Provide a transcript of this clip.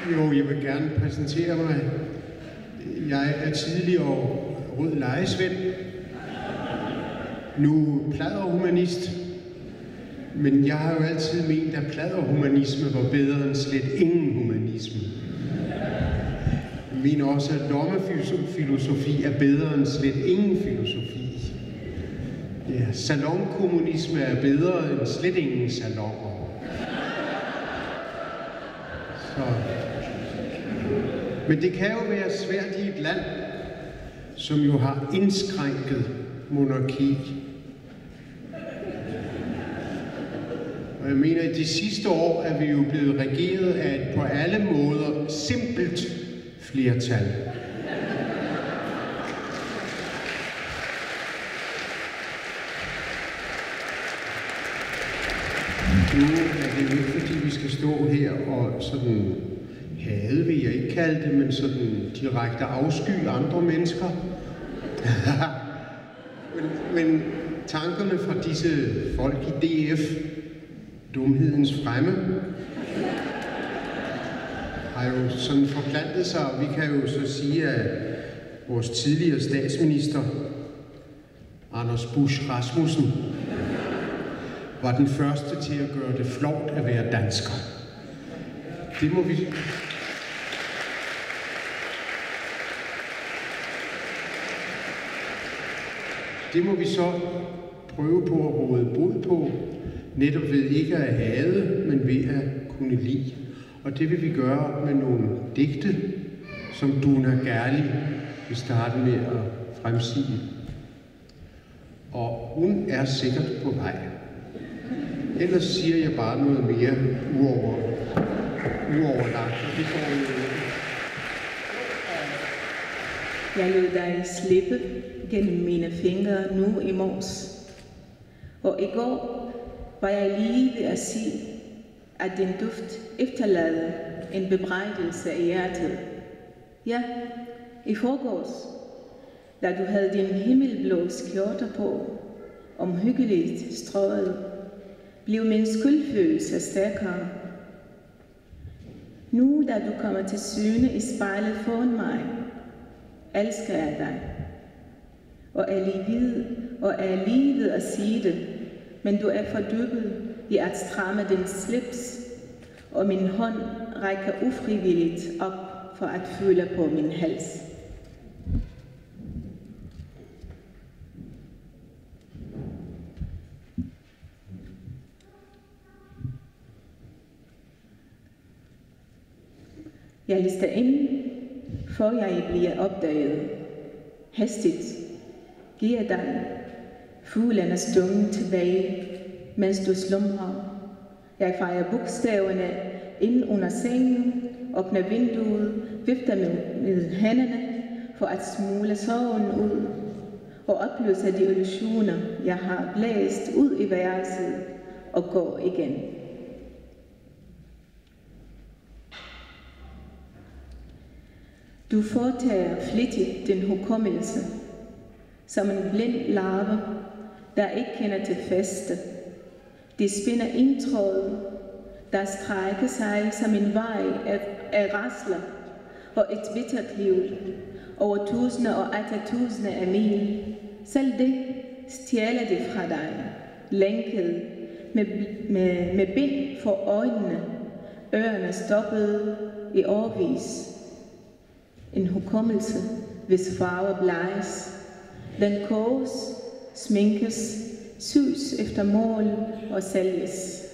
Jo, jeg vil gerne præsentere mig. Jeg er tidligere rød lejesvend, nu pladderhumanist, men jeg har jo altid ment, at pladderhumanisme var bedre end slet ingen humanisme. Jeg mener også, at lommefilosofi er bedre end slet ingen filosofi. Ja, salonkommunisme er bedre end slet ingen salonger. Så. Men det kan jo være svært i et land, som jo har indskrænket monarki. Og jeg mener, at de sidste år er vi jo blevet regeret af et på alle måder simpelt flertal. Nu er det jo ikke, fordi vi skal stå her og sådan hade, vil jeg ikke kalde det, men sådan direkte afsky andre mennesker. men tankerne fra disse folk i DF, dumhedens fremme, har jo sådan forplantet sig, og vi kan jo så sige, at vores tidligere statsminister, Anders Busch Rasmussen, var den første til at gøre det flovt at være dansker. Det må vi så prøve på at råde bod på, netop ved ikke at hade, men ved at kunne lide. Og det vil vi gøre med nogle digte, som Duna Gerli vil starte med at fremsige. Og hun er sikkert på vej. Ellers siger jeg bare noget mere uoverlagt, og det får jeg jo. Jeg lod dig slippe gennem mine fingre nu i morges. Og i går var jeg lige ved at sige, at din duft efterlader en bebrejdelse i hjertet. Ja, i forgårs, da du havde din himmelblå skjorter på, omhyggeligt strøget, blev min skyldfølelse stærkere. Nu, da du kommer til syne i spejlet foran mig, elsker jeg dig. Og er lige ved at sige det, men du er fordybet i at stramme din slips, og min hånd rækker ufrivilligt op for at føle på min hals. Jeg lister ind, for jeg bliver opdaget. Hastigt giver dig fuglenes tunge tilbage, mens du slumrer. Jeg fejrer bogstaverne ind under sengen, åbner vinduet, vifter med hænderne for at smule sorgen ud og opløser de illusioner, jeg har blæst ud i værelset og går igen. Du foretager flittigt din hukommelse, som en blind larve, der ikke kender til feste. De spinder indtråd, der strækker sig som en vej af rasler og et bittert liv over tusinder og atter tusinder af mil. Selv det stjæler det fra dig, lænket med bind for øjnene, ørerne stoppede i årevis. En hukommelse, hvis farver bleges. Den koges, sminkes, sys efter mål og sælges.